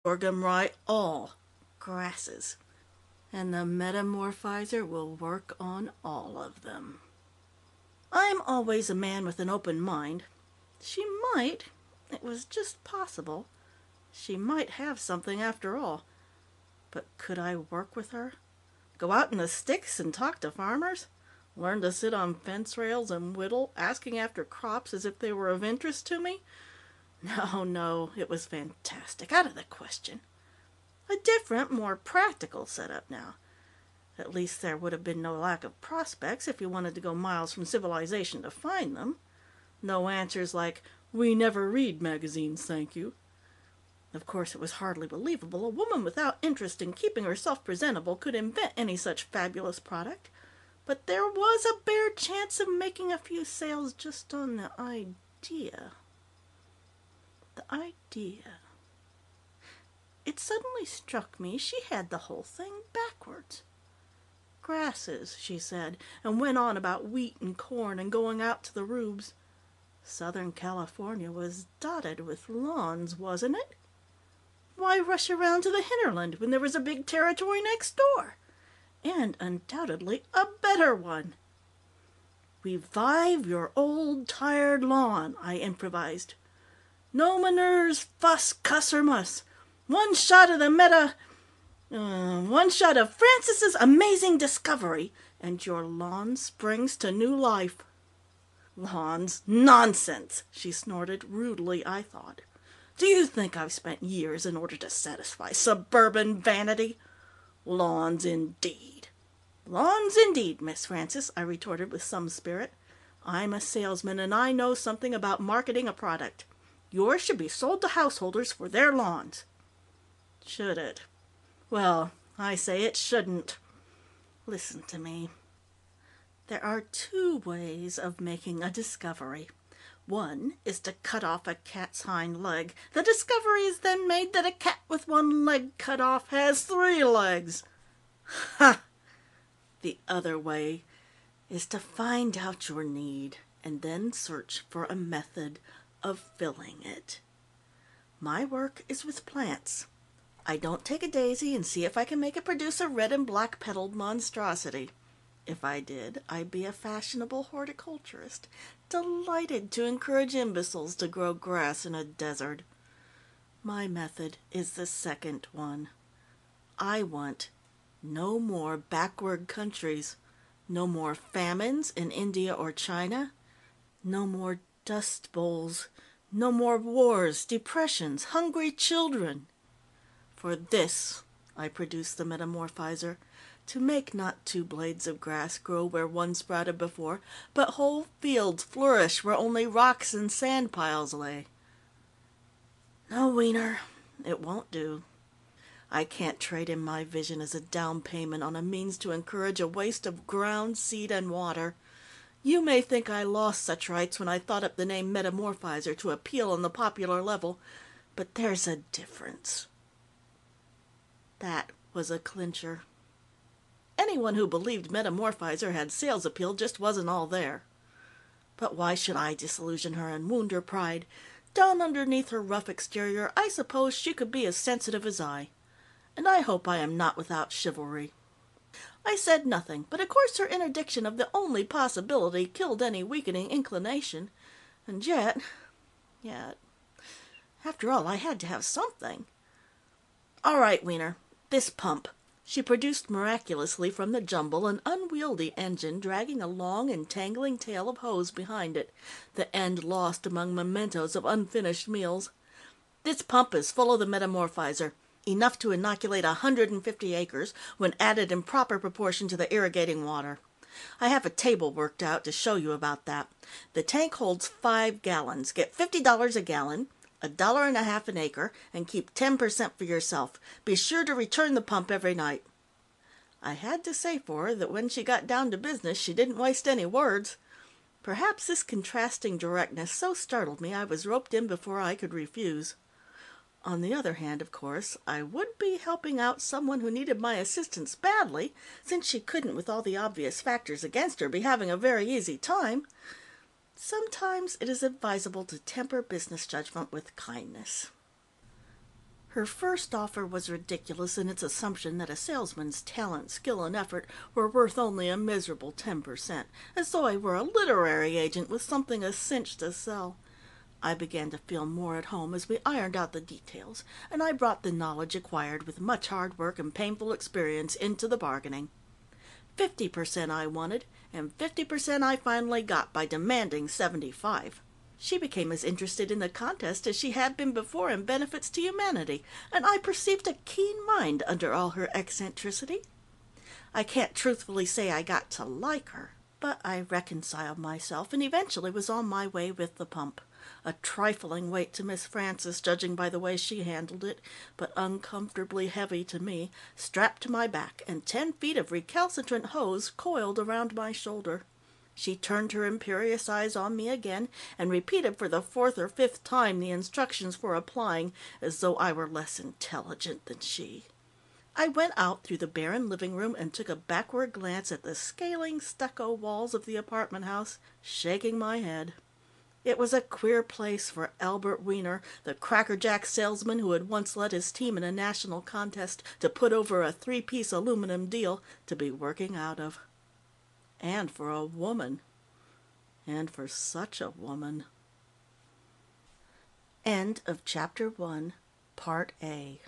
sorghum, rye, all grasses. And the metamorphizer will work on all of them. I'm always a man with an open mind. She might, it was just possible, she might have something after all. But could I work with her? Go out in the sticks and talk to farmers? Learn to sit on fence rails and whittle, asking after crops as if they were of interest to me? No, no, it was fantastic, out of the question. A different, more practical setup now. At least there would have been no lack of prospects if you wanted to go miles from civilization to find them. No answers like, "We never read magazines, thank you." Of course, it was hardly believable a woman without interest in keeping herself presentable could invent any such fabulous product, but there was a bare chance of making a few sales just on the idea. The idea. It suddenly struck me she had the whole thing backwards. Grasses, she said, and went on about wheat and corn and going out to the rubes. Southern California was dotted with lawns, wasn't it? Why rush around to the hinterland when there was a big territory next door? And undoubtedly a better one. "Revive your old, tired lawn," I improvised. "No manures, fuss, cuss, or muss. One shot of Francis's amazing discovery, and your lawn springs to new life." "Lawns? Nonsense!" she snorted, rudely, I thought. "Do you think I've spent years in order to satisfy suburban vanity? Lawns, indeed!" "Lawns, indeed, Miss Francis," I retorted with some spirit. "I'm a salesman, and I know something about marketing a product. Yours should be sold to householders for their lawns." Should it? Well, I say it shouldn't. Listen to me. There are two ways of making a discovery. One is to cut off a cat's hind leg. The discovery is then made that a cat with one leg cut off has 3 legs. Ha! The other way is to find out your need and then search for a method of filling it. My work is with plants. I don't take a daisy and see if I can make it produce a red and black petaled monstrosity. If I did, I'd be a fashionable horticulturist, delighted to encourage imbeciles to grow grass in a desert. My method is the second one. I want no more backward countries, no more famines in India or China, no more dust bowls, no more wars, depressions, hungry children. For this, I produce the metamorphizer, to make not 2 blades of grass grow where one sprouted before, but whole fields flourish where only rocks and sand piles lay. No, Wiener, it won't do. I can't trade in my vision as a down payment on a means to encourage a waste of ground, seed, and water. You may think I lost such rights when I thought up the name metamorphizer to appeal on the popular level, but there's a difference. That was a clincher. Anyone who believed metamorphizer had sales appeal just wasn't all there. But why should I disillusion her and wound her pride? Down underneath her rough exterior, I suppose she could be as sensitive as I. And I hope I am not without chivalry. I said nothing, but of course her interdiction of the only possibility killed any weakening inclination. And yet, after all, I had to have something. All right, Wiener, this pump. She produced miraculously from the jumble an unwieldy engine dragging a long, entangling tail of hose behind it, the end lost among mementos of unfinished meals. This pump is full of the metamorphizer, enough to inoculate 150 acres when added in proper proportion to the irrigating water. I have a table worked out to show you about that. The tank holds 5 gallons. Get $50 a gallon, $1.50 an acre, and keep 10% for yourself. Be sure to return the pump every night. I had to say for her that when she got down to business, she didn't waste any words. Perhaps this contrasting directness so startled me I was roped in before I could refuse. On the other hand, of course, I would be helping out someone who needed my assistance badly, since she couldn't, with all the obvious factors against her, be having a very easy time. Sometimes it is advisable to temper business judgment with kindness. Her first offer was ridiculous in its assumption that a salesman's talent, skill, and effort were worth only a miserable 10%, as though I were a literary agent with something a cinch to sell. I began to feel more at home as we ironed out the details, and I brought the knowledge acquired with much hard work and painful experience into the bargaining. 50% I wanted, and 50% I finally got by demanding 75. She became as interested in the contest as she had been before in benefits to humanity, and I perceived a keen mind under all her eccentricity. I can't truthfully say I got to like her, but I reconciled myself and eventually was on my way with the pump. A trifling weight to Miss Frances, judging by the way she handled it, but uncomfortably heavy to me, strapped to my back, and 10 feet of recalcitrant hose coiled around my shoulder. She turned her imperious eyes on me again, and repeated for the 4th or 5th time the instructions for applying, as though I were less intelligent than she. I went out through the barren living room and took a backward glance at the scaling stucco walls of the apartment house, shaking my head. It was a queer place for Albert Weiner, the crackerjack salesman who had once led his team in a national contest to put over a 3-piece aluminum deal, to be working out of. And for a woman. And for such a woman. End of Chapter 1, Part A.